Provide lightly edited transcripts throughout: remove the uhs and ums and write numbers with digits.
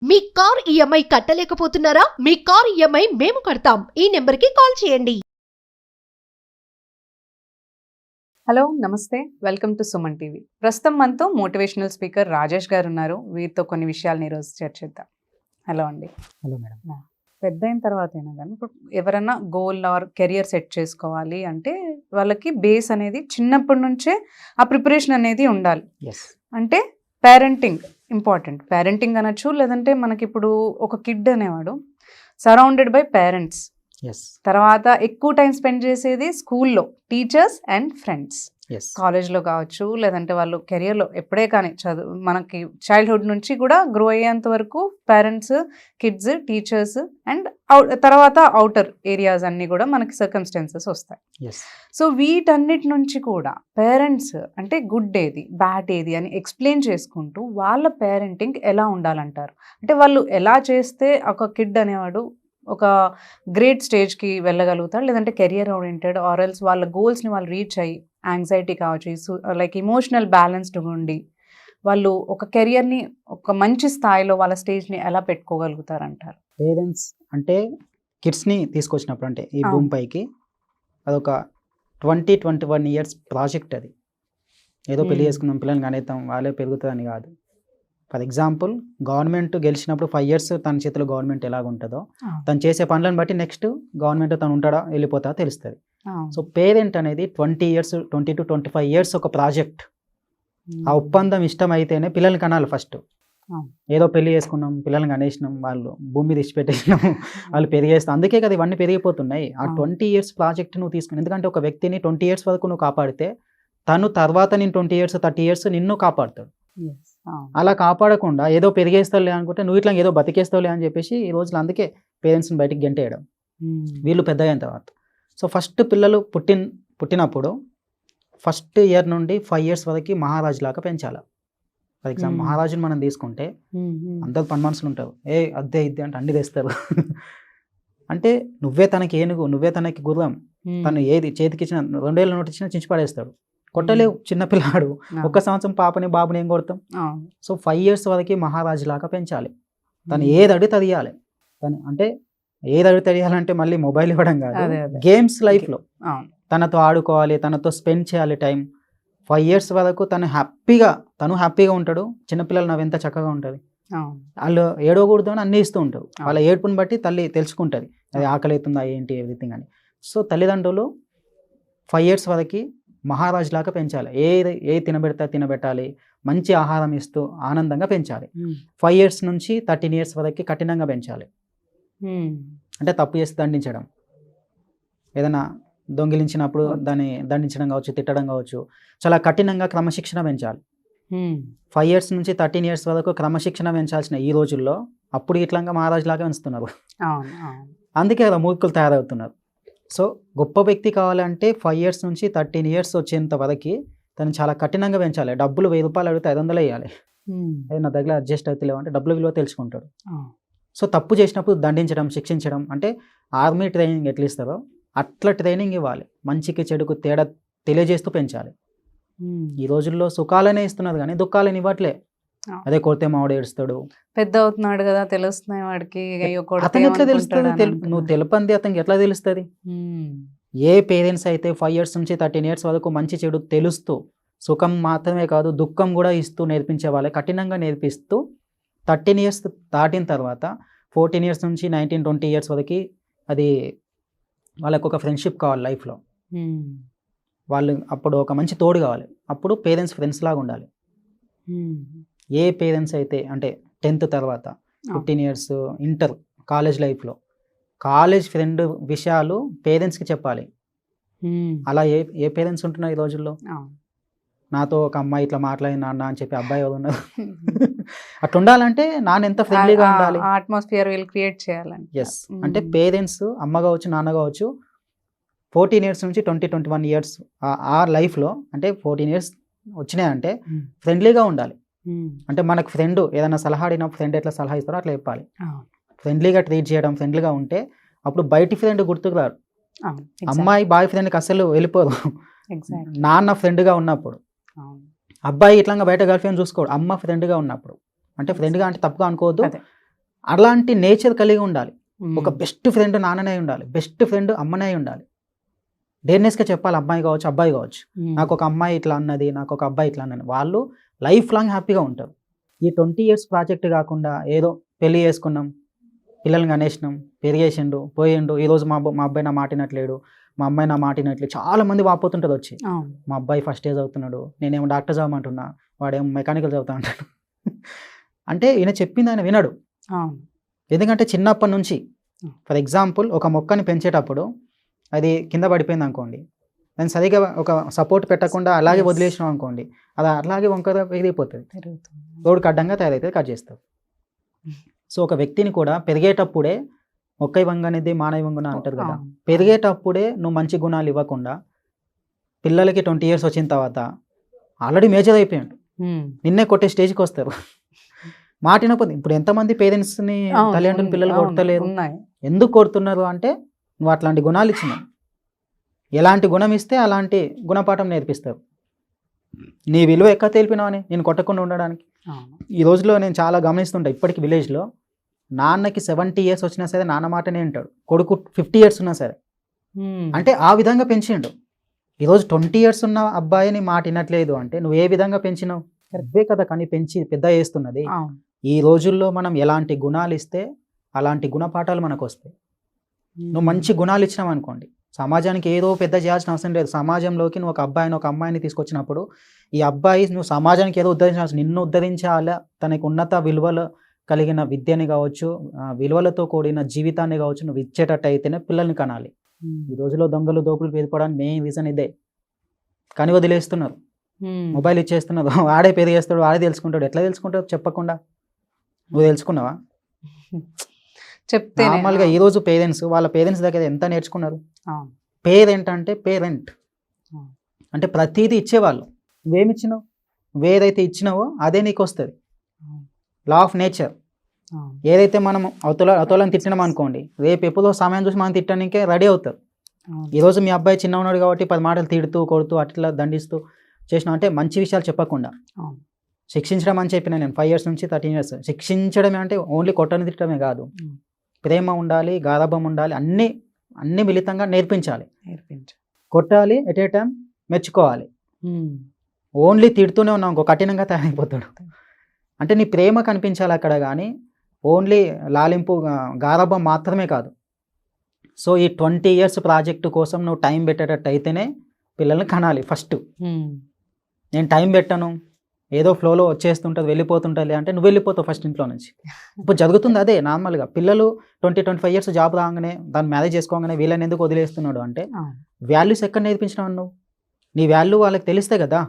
మీ car EMI కట్టలేకపోతున్నారా? మీ car EMI మేము కడతాం. ఈ నెంబర్కి కాల్ చేయండి. హలో నమస్తే, వెల్కమ్ టు సుమన్ టీవీ. ప్రస్తుతం మనతో మోటివేషనల్ స్పీకర్ రాజేష్ గారు ఉన్నారు. వీరితో కొన్ని విషయాలను ఈరోజు చర్చిద్దాం. హలో అండి. Hello madam. పెద్ద అయిన తర్వాత అయినా కానీ ఇప్పుడు ఎవరైనా గోల్ ఆర్ కెరియర్ సెట్ చేసుకోవాలి అంటే వాళ్ళకి బేస్ అనేది చిన్నప్పటి నుంచే ఆ ప్రిపరేషన్ అనేది ఉండాలి. ఎస్. అంటే పేరెంటింగ్ ఇంపార్టెంట్. పేరెంటింగ్ అనొచ్చు, లేదంటే మనకి ఇప్పుడు ఒక కిడ్ అనేవాడు సరౌండెడ్ బై పేరెంట్స్, ఎస్. తర్వాత ఎక్కువ టైం స్పెండ్ చేసేది స్కూల్లో టీచర్స్ అండ్ ఫ్రెండ్స్. ఎస్. కాలేజ్లో కావచ్చు, లేదంటే వాళ్ళు కెరియర్లో ఎప్పుడే కానీ చదువు మనకి చైల్డ్హుడ్ నుంచి కూడా గ్రో అయ్యేంత వరకు పేరెంట్స్, కిడ్స్, టీచర్స్ అండ్ తర్వాత అవుటర్ ఏరియాస్ అన్నీ కూడా మనకి సర్కమ్స్టాన్సెస్ వస్తాయి. ఎస్. సో వీటన్నిటి నుంచి కూడా పేరెంట్స్ అంటే గుడ్ ఏది బ్యాడ్ ఏది అని ఎక్స్ప్లెయిన్ చేసుకుంటూ వాళ్ళ పేరెంటింగ్ ఎలా ఉండాలంటారు? అంటే వాళ్ళు ఎలా చేస్తే ఒక కిడ్ అనేవాడు ఒక గ్రేట్ స్టేజ్కి వెళ్ళగలుగుతాడు, లేదంటే కెరియర్ ఓరియంటెడ్ ఆర్ఎల్స్ వాళ్ళ గోల్స్ని వాళ్ళు రీచ్ అయ్యి యాంగ్జైటీ కావచ్చు, లైక్ ఇమోషనల్ బ్యాలెన్స్డ్ ఉండి వాళ్ళు ఒక కెరియర్ని ఒక మంచి స్థాయిలో వాళ్ళ స్టేజ్ని ఎలా పెట్టుకోగలుగుతారంటారు? పేరెంట్స్ అంటే కిడ్స్ని తీసుకొచ్చినప్పుడు అంటే ఈ అవును. భూమిపైకి అదొక 21 ఇయర్స్ ప్రాజెక్ట్. అది ఏదో పెళ్లి చేసుకుందాం, పిల్లల్ని కనేద్దాం, వాళ్ళే పెరుగుతుందని కాదు. ఫర్ ఎగ్జాంపుల్, గవర్నమెంట్ గెలిచినప్పుడు 5 years తన చేతిలో గవర్నమెంట్ ఎలాగుంటుందో తను చేసే పనులను బట్టి నెక్స్ట్ గవర్నమెంట్ తను ఉంటాడా వెళ్ళిపోతా తెలుస్తుంది. సో పేరెంట్ అనేది 20 to 25 years ఒక ప్రాజెక్ట్. ఆ ఒప్పందం ఇష్టం అయితేనే పిల్లల్ని కనాలి ఫస్ట్. ఏదో పెళ్లి చేసుకున్నాం, పిల్లల్ని కనేసినాం, వాళ్ళు భూమి తెచ్చిపెట్టేసినాం, వాళ్ళు పెరిగేస్తాం. అందుకే కదా ఇవన్నీ పెరిగిపోతున్నాయి. ఆ 20 years ప్రాజెక్ట్ నువ్వు తీసుకుని, ఎందుకంటే ఒక వ్యక్తిని 20 years వరకు నువ్వు కాపాడితే తను తర్వాత నేను 20 years 30 years నిన్ను కాపాడుతాడు. అలా కాపాడకుండా ఏదో పెరిగేస్తావులే అనుకుంటే నువ్వు ఇట్లా ఏదో బతికేస్తావులే అని చెప్పేసి ఈ రోజులు అందుకే పేరెంట్స్ని బయటికి గెంటేయడం వీళ్ళు పెద్ద అయిన తర్వాత. సో ఫస్ట్ పిల్లలు పుట్టినప్పుడు ఫస్ట్ ఇయర్ నుండి 5 years వరకు మహారాజు లాగా పెంచాలి. ఫర్ ఎగ్జాంపుల్, మహారాజుని మనం తీసుకుంటే అందరు పని మనుషులు ఉంటారు, అద్దే ఇద్దే అంటే అన్ని తెస్తారు. అంటే నువ్వే తనకి ఏనుగు, నువ్వే తనకి గుర్రం, తను ఏది చేతికి ఇచ్చిన 2 ఏళ్ళ నోటి ఇచ్చినా చించి పడేస్తాడు. కొట్టలేవు చిన్నపిల్లాడు. 1 సంవత్సరం పాపని బాబుని ఏం కొడతాం? సో 5 years వరకు మహారాజు లాగా పెంచాలి. తను ఏది అడిగితే అడియాలి. తను అంటే ఏది అడిగితే అడియాలంటే మళ్ళీ మొబైల్ ఇవ్వడం కాదు, గేమ్స్ లైఫ్లో తనతో ఆడుకోవాలి, తనతో స్పెండ్ చేయాలి టైం. 5 years వరకు తను హ్యాపీగా ఉంటాడు. చిన్నపిల్లలు నవ్వు ఎంత చక్కగా ఉంటుంది. వాళ్ళు ఏడవకూడదు అని అన్నీ ఇస్తూ ఉంటారు. వాళ్ళ ఏడుపుని బట్టి తల్లి తెలుసుకుంటుంది అది ఆకలి అవుతుందా ఏంటి ఎవ్రీథింగ్ అని. సో తల్లిదండ్రులు 5 years వరకు మహారాజు లాగా పెంచాలి. ఏ తినబెట్టాలి, మంచి ఆహారం ఇస్తూ ఆనందంగా పెంచాలి. 5 years నుంచి 13 years వరకు కఠినంగా పెంచాలి. అంటే తప్పు చేసి దండించడం, ఏదైనా దొంగిలించినప్పుడు దాన్ని దండించడం కావచ్చు, తిట్టడం కావచ్చు, చాలా కఠినంగా క్రమశిక్షణ పెంచాలి. 5 years నుంచి 13 years వరకు క్రమశిక్షణ పెంచాల్సిన ఈ రోజుల్లో అప్పుడు ఇట్లా మహారాజు లాగా పెంచుతున్నారు. అందుకే కదా మూర్ఖులు తయారవుతున్నారు. సో గొప్ప వ్యక్తి కావాలంటే 5 years నుంచి 13 years వచ్చేంత వరకు తను చాలా కఠినంగా పెంచాలి. డబ్బులు 1000 రూపాయలు అడిగితే 500 వేయాలి. నా దగ్గర అడ్జస్ట్ అవుతలేవు అంటే డబ్బుల విలువ తెలుసుకుంటాడు. సో తప్పు చేసినప్పుడు దండించడం, శిక్షించడం, అంటే ఆర్మీ ట్రైనింగ్ ఎట్లా ఇస్తారో అట్లా ట్రైనింగ్ ఇవ్వాలి. మంచికి చెడుకు తేడా తెలియజేస్తూ పెంచాలి. ఈ రోజుల్లో సుఖాలనే ఇస్తున్నారు కానీ దుఃఖాలని ఇవ్వట్లే. అదే కొడితే మావాడు ఏడుస్తాడు, పెద్ద అవుతున్నాడు కదా తెలుస్తున్నాయి వాడికి, అతను ఎట్లా తెలుస్తుంది? నువ్వు తెలుపంది అతనికి ఎట్లా తెలుస్తుంది? ఏ పేరెంట్స్ అయితే 5 years నుంచి 13 years వరకు మంచి చెడు తెలుస్తూ సుఖం మాత్రమే కాదు దుఃఖం కూడా ఇస్తూ నేర్పించే వాళ్ళే కఠినంగా నేర్పిస్తూ 13 years దాటిన తర్వాత 14 years నుంచి 19-20 years వరకు అది వాళ్ళకు ఒక ఫ్రెండ్షిప్ కావాలి లైఫ్లో. వాళ్ళు అప్పుడు ఒక మంచి తోడు కావాలి. అప్పుడు పేరెంట్స్ ఫ్రెండ్స్ లాగా ఉండాలి. ఏ పేరెంట్స్ అయితే అంటే 10th తర్వాత 15 years ఇంటర్ కాలేజ్ లైఫ్లో కాలేజ్ ఫ్రెండ్ విషయాలు పేరెంట్స్కి చెప్పాలి. అలా ఏ పేరెంట్స్ ఉంటున్నారు ఈ రోజుల్లో? నాతో ఒక అమ్మాయి ఇట్లా మాట్లాడింది నాన్న అని చెప్పి అబ్బాయి ఎవరు ఉన్నారు? అట్లా ఉండాలంటే నాన్న ఎంత ఫ్రెండ్లీగా ఉండాలి, అట్మాస్ఫియర్ వీల్ క్రియేట్ చేయాలని. ఎస్. అంటే పేరెంట్స్ అమ్మ కావచ్చు నాన్న కావచ్చు 14 years నుంచి 20-21 years ఆ లైఫ్లో అంటే 14 years వచ్చినాయంటే ఫ్రెండ్లీగా ఉండాలి. అంటే మనకు ఫ్రెండ్ ఏదైనా సలహా అడిగినప్పుడు ఫ్రెండ్ ఎట్లా సలహా ఇస్తారో అట్లా చెప్పాలి. ఫ్రెండ్లీగా ట్రీట్ చేయడం, ఫ్రెండ్లీగా ఉంటే అప్పుడు బయటి ఫ్రెండ్ గుర్తుకు రాడు. అమ్మాయి బాయ్ ఫ్రెండ్కి అసలు వెళ్ళిపోదు నాన్న ఫ్రెండ్గా ఉన్నప్పుడు. అబ్బాయి ఇట్లా బయట గర్ల్ ఫ్రెండ్ చూసుకోడు అమ్మ ఫ్రెండ్గా ఉన్నప్పుడు. అంటే ఫ్రెండ్గా అంటే తప్పుగా అనుకోవద్దు, అలాంటి నేచర్ కలిగి ఉండాలి. ఒక బెస్ట్ ఫ్రెండ్ నాన్ననే ఉండాలి, బెస్ట్ ఫ్రెండ్ అమ్మనే ఉండాలి. డేర్నెస్గా చెప్పాలి, అమ్మాయి కావచ్చు అబ్బాయి కావచ్చు, నాకు ఒక అమ్మాయి ఇట్లా అన్నది, నాకు ఒక అబ్బాయి ఇట్లా అన్నది, వాళ్ళు లైఫ్ లాంగ్ హ్యాపీగా ఉంటారు. ఈ 20 years ప్రాజెక్ట్ కాకుండా ఏదో పెళ్లి చేసుకున్నాం, పిల్లల్ని కనేసినాం, పెరిగేసిండు, పోయిండు, ఈరోజు మా అబ్బాయి నా మాటినట్లేడు, మా అమ్మాయి నా మాటినట్లేదు, చాలా మంది వాపోతుంటుంది వచ్చి. మా అబ్బాయి ఫస్ట్ ఇయర్ చదువుతున్నాడు, నేనేమో డాక్టర్ చదవమంటున్నా, వాడేమో మెకానికల్ చదువుతా అంటాడు. అంటే ఈయన చెప్పింది ఆయన వినడు. ఎందుకంటే చిన్నప్పటి నుంచి ఫర్ ఎగ్జాంపుల్ ఒక మొక్కని పెంచేటప్పుడు అది కింద పడిపోయింది అనుకోండి, దాన్ని సరిగా ఒక సపోర్ట్ పెట్టకుండా అలాగే వదిలేసినాం అనుకోండి, అది అలాగే వంకర పెరిగిపోతుంది, రోడ్డుకి అడ్డంగా తయారైతే కట్ చేస్తారు. సో ఒక వ్యక్తిని కూడా పెరిగేటప్పుడే మొక్కై వంగనిది మానవ వంగున అంటారు కదా, పెరిగేటప్పుడే నువ్వు మంచి గుణాలు ఇవ్వకుండా పిల్లలకి 20 years వచ్చిన తర్వాత ఆల్రెడీ మేజర్ అయిపోయాడు, నిన్నే కొట్టే స్టేజ్కి వస్తారు. మాటినపోతే ఇప్పుడు ఎంతమంది పేరెంట్స్ని తల్లిదండ్రులు పిల్లలు కొడతలేరు, ఎందుకు కొడుతున్నారు అంటే నువ్వు అట్లాంటి గుణాలు ఇచ్చినావు. ఎలాంటి గుణం ఇస్తే అలాంటి గుణపాఠం నేర్పిస్తారు. నీ విలువ ఎక్క తెలిపినావని నేను కొట్టకుండా ఉండడానికి. ఈ రోజులో నేను చాలా గమనిస్తుంటా, ఇప్పటికి విలేజ్లో నాన్నకి 70 years వచ్చినా సరే నాన్న మాటనే వింటాడు, కొడుకు 50 years ఉన్నా సరే. అంటే ఆ విధంగా పెంచిండు. ఈరోజు 20 years ఉన్న అబ్బాయిని మాట వినట్లేదు అంటే నువ్వు ఏ విధంగా పెంచినావు? కరెక్టే కదా, కానీ పెంచి పెద్ద చేస్తున్నది. ఈ రోజుల్లో మనం ఎలాంటి గుణాలు ఇస్తే అలాంటి గుణపాఠాలు మనకు వస్తాయి. నువ్వు మంచి గుణాలు ఇచ్చినావు అనుకోండి, సమాజానికి ఏదో పెద్ద చేయాల్సిన అవసరం లేదు. సమాజంలోకి నువ్వు ఒక అబ్బాయిని ఒక అమ్మాయిని తీసుకొచ్చినప్పుడు ఈ అబ్బాయి నువ్వు సమాజానికి ఏదో ఉద్ధరించాల్సి, నిన్ను ఉద్ధరించాలా, తనకు ఉన్నత విలువలు కలిగిన విద్యని కావచ్చు, విలువలతో కూడిన జీవితాన్ని కావచ్చు నువ్వు ఇచ్చేటట్టు అయితేనే పిల్లల్ని కనాలి. ఈ రోజులో దొంగలు దోపులు పెరిగిపోవడానికి మెయిన్ రీజన్ ఇదే. కానీ వదిలేస్తున్నారు, మొబైల్ ఇచ్చేస్తున్నారు, వాడే పెరిగేస్తాడు, వాడే తెలుసుకుంటాడు. ఎట్లా తెలుసుకుంటాడు చెప్పకుండా? నువ్వు తెలుసుకున్నావా? చెప్తే నార్మల్గా ఈరోజు పేరెంట్స్ వాళ్ళ పేరెంట్స్ దగ్గర ఎంత నేర్చుకున్నారు? పేరెంట్ అంటే పేరెంట్ అంటే ప్రతిదీ ఇచ్చేవాళ్ళు. నువ్వేమి ఇచ్చినావు? నువ్వేదైతే ఇచ్చినావో అదే నీకు వస్తుంది. Law of nature. ఏదైతే మనం అవతలని తిట్టినాం అనుకోండి, రేపు ఎప్పుడో సమయం చూసి మనం తిట్టడానికే రెడీ అవుతారు. ఈరోజు మీ అబ్బాయి చిన్న ఉన్నాడు కాబట్టి 10 మాటలు తిడుతూ కొడుతూ అట్లా దండిస్తూ చేసినావు అంటే మంచి విషయాలు చెప్పకుండా శిక్షించడం అని చెప్పిన నేను 5 years నుంచి 13 years. శిక్షించడమే అంటే ఓన్లీ కొట్టని తిట్టడమే కాదు, ప్రేమ ఉండాలి, గారాభం ఉండాలి, అన్ని మిళితంగా నేర్పించాలి. కొట్టాలి, ఎట్ ఏ టైం మెచ్చుకోవాలి. ఓన్లీ తిడుతూనే ఉన్నాం ఇంకో కఠినంగా తయారైపోతాడు. అంటే నీ ప్రేమ కనిపించాలి అక్కడ, కానీ ఓన్లీ లాలింపు గారాభం మాత్రమే కాదు. సో ఈ 20 years ప్రాజెక్టు కోసం నువ్వు టైం పెట్టేటట్టు అయితేనే పిల్లల్ని కనాలి. ఫస్ట్ నేను టైం పెట్టను, ఏదో ఫ్లోలో వచ్చేస్తుంటుంది, వెళ్ళిపోతుంటుంది అంటే నువ్వు వెళ్ళిపోతావు ఫస్ట్ ఇంట్లో నుంచి. ఇప్పుడు జరుగుతుంది అదే నార్మల్గా. పిల్లలు 20-25 years జాబ్ రాగానే దాన్ని మ్యారేజ్ చేసుకోగానే వీళ్ళని ఎందుకు వదిలేస్తున్నాడు అంటే వాల్యూస్ ఎక్కడ నేర్పించినావు నువ్వు? నీ వాల్యూ వాళ్ళకి తెలిస్తే కదా,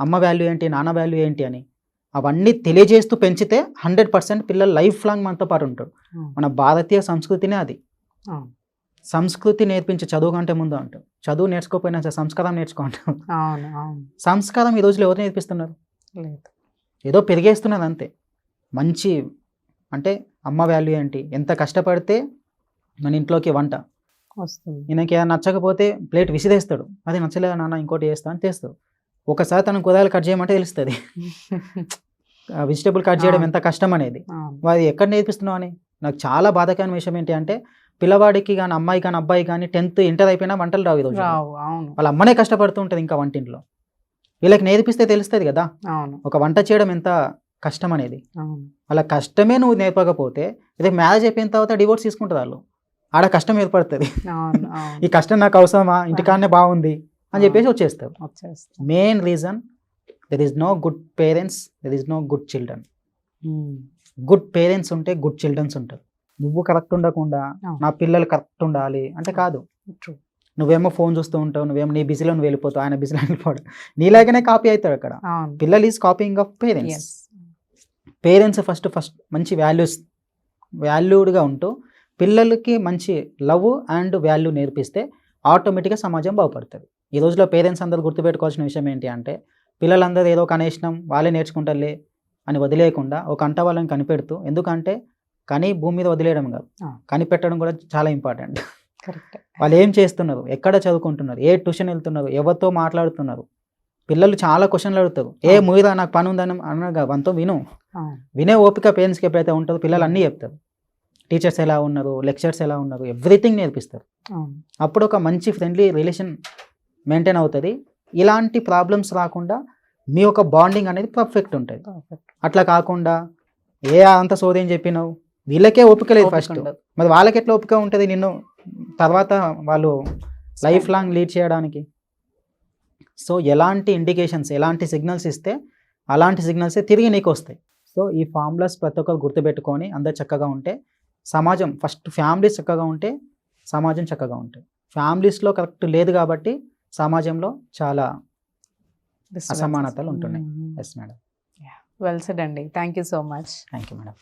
అమ్మ వాల్యూ ఏంటి, నాన్న వాల్యూ ఏంటి అని. అవన్నీ తెలియజేస్తూ పెంచితే 100% పిల్లలు లైఫ్ లాంగ్ మనతో పాటు ఉంటాడు. మన భారతీయ సంస్కృతినే అది. సంస్కృతి నేర్పించే చదువు కంటే ముందు అంటారు. చదువు నేర్చుకోకపోయినా సంస్కారం నేర్చుకో అంటారు. సంస్కారం ఈ రోజులో ఎవరు నేర్పిస్తున్నారు? ఏదో పెరిగేస్తున్నది అంతే. మంచి అంటే అమ్మ వాల్యూ ఏంటి, ఎంత కష్టపడితే మన ఇంట్లోకి వంట వస్తుంది. ఈయనకి ఏదైనా నచ్చకపోతే ప్లేట్ విసిరేస్తాడు, అది నచ్చలేదు నాన్న ఇంకోటి చేస్తా అని తెస్తాడు. ఒకసారి తనకు కూరగాయలు కట్ చేయమంటే తెలుస్తుంది వెజిటేబుల్ కట్ చేయడం ఎంత కష్టం అనేది. అది ఎక్కడ నేర్పిస్తున్నావు అని. నాకు చాలా బాధాకరమైన విషయం ఏంటి అంటే పిల్లవాడికి కానీ అమ్మాయి కానీ అబ్బాయి కానీ 10th ఇంటర్ అయిపోయినా వంటలు రావు. ఈరోజు వాళ్ళ అమ్మనే కష్టపడుతూ ఉంటుంది ఇంకా వంటింట్లో. వీళ్ళకి నేర్పిస్తే తెలుస్తుంది కదా ఒక వంట చేయడం ఎంత కష్టం అనేది. వాళ్ళ కష్టమే నువ్వు నేర్పకపోతే రేపు మ్యారేజ్ అయిపోయిన తర్వాత డివోర్స్ తీసుకుంటారు వాళ్ళు. ఆడ కష్టం ఏర్పడుతుంది. ఈ కష్టం నాకు అవసరమా, ఇంటికాడనే బాగుంది అని చెప్పేసి వచ్చేస్తారు. Main reason there is no good parents, there is no good children. Good parents ఉంటే గుడ్ చిల్డ్రన్స్ ఉంటారు. నువ్వు కరెక్ట్ ఉండకుండా నా పిల్లలు కరెక్ట్ ఉండాలి అంటే కాదు. నువ్వేమో ఫోన్ చూస్తూ ఉంటావు, నువ్వేమో నీ బిజీలో నువ్వు వెళ్ళిపోతావు, ఆయన బిజీలో వెళ్ళిపోవడం, నీలాగానే కాపీ అవుతాడు అక్కడ. పిల్లలు is copying of parents. Parents first మంచి వాల్యూడ్గా ఉంటూ పిల్లలకి మంచి లవ్ అండ్ వాల్యూ నేర్పిస్తే ఆటోమేటిక్గా సమాజం బాగుపడుతుంది. ఈ రోజులో పేరెంట్స్ అందరూ గుర్తుపెట్టుకోవాల్సిన విషయం ఏంటి అంటే పిల్లలందరూ ఏదో కనేసినాం వాళ్ళే నేర్చుకుంటారులే అని వదిలేయకుండా ఒక అంట వాళ్ళని కనిపెడుతూ, ఎందుకంటే కానీ భూమి మీద వదిలేయడం కాదు, కనిపెట్టడం కూడా చాలా ఇంపార్టెంట్. వాళ్ళు ఏం చేస్తున్నారు, ఎక్కడ చదువుకుంటున్నారు, ఏ ట్యూషన్ వెళ్తున్నారు, ఎవరితో మాట్లాడుతున్నారు. పిల్లలు చాలా క్వశ్చన్లు అడుగుతారు. ఏ మూవీదా నాకు పని ఉందని అనగా వంతో వినే ఓపిక పేరెంట్స్కి ఎప్పుడైతే ఉంటుందో పిల్లలు అన్నీ చెప్తారు. టీచర్స్ ఎలా ఉన్నారు, లెక్చర్స్ ఎలా ఉన్నారు, ఎవ్రీథింగ్ నేర్పిస్తారు. అవును. అప్పుడు ఒక మంచి ఫ్రెండ్లీ రిలేషన్ మెయింటైన్ అవుతుంది. ఇలాంటి ప్రాబ్లమ్స్ రాకుండా మీ యొక్క బాండింగ్ అనేది పర్ఫెక్ట్ ఉంటుంది. Perfect. అట్లా కాకుండా అంత సోదేం చెప్పినావు, వీళ్ళకే ఓపిక లేదు ఓపిక ఫస్ట్, ఉండదు. మరి వాళ్ళకి ఎట్లా ఓపిక ఉంటుంది నిన్ను తర్వాత వాళ్ళు లైఫ్ లాంగ్ లీడ్ చేయడానికి? సో ఎలాంటి ఇండికేషన్స్, ఎలాంటి సిగ్నల్స్ ఇస్తే అలాంటి సిగ్నల్సే తిరిగి నీకు వస్తాయి. సో ఈ ఫార్ములాస్ ప్రతి ఒక్కరు గుర్తుపెట్టుకొని అందరు చక్కగా ఉంటే సమాజం, ఫస్ట్ ఫ్యామిలీస్ చక్కగా ఉంటే సమాజం చక్కగా ఉంటుంది. ఫ్యామిలీస్లో కరెక్ట్ లేదు కాబట్టి సమాజంలో చాలా అసమానతలు ఉంటున్నాయి. Yes madam. వెల్ సెడ్ అండి. Thank you so much. Thank you madam.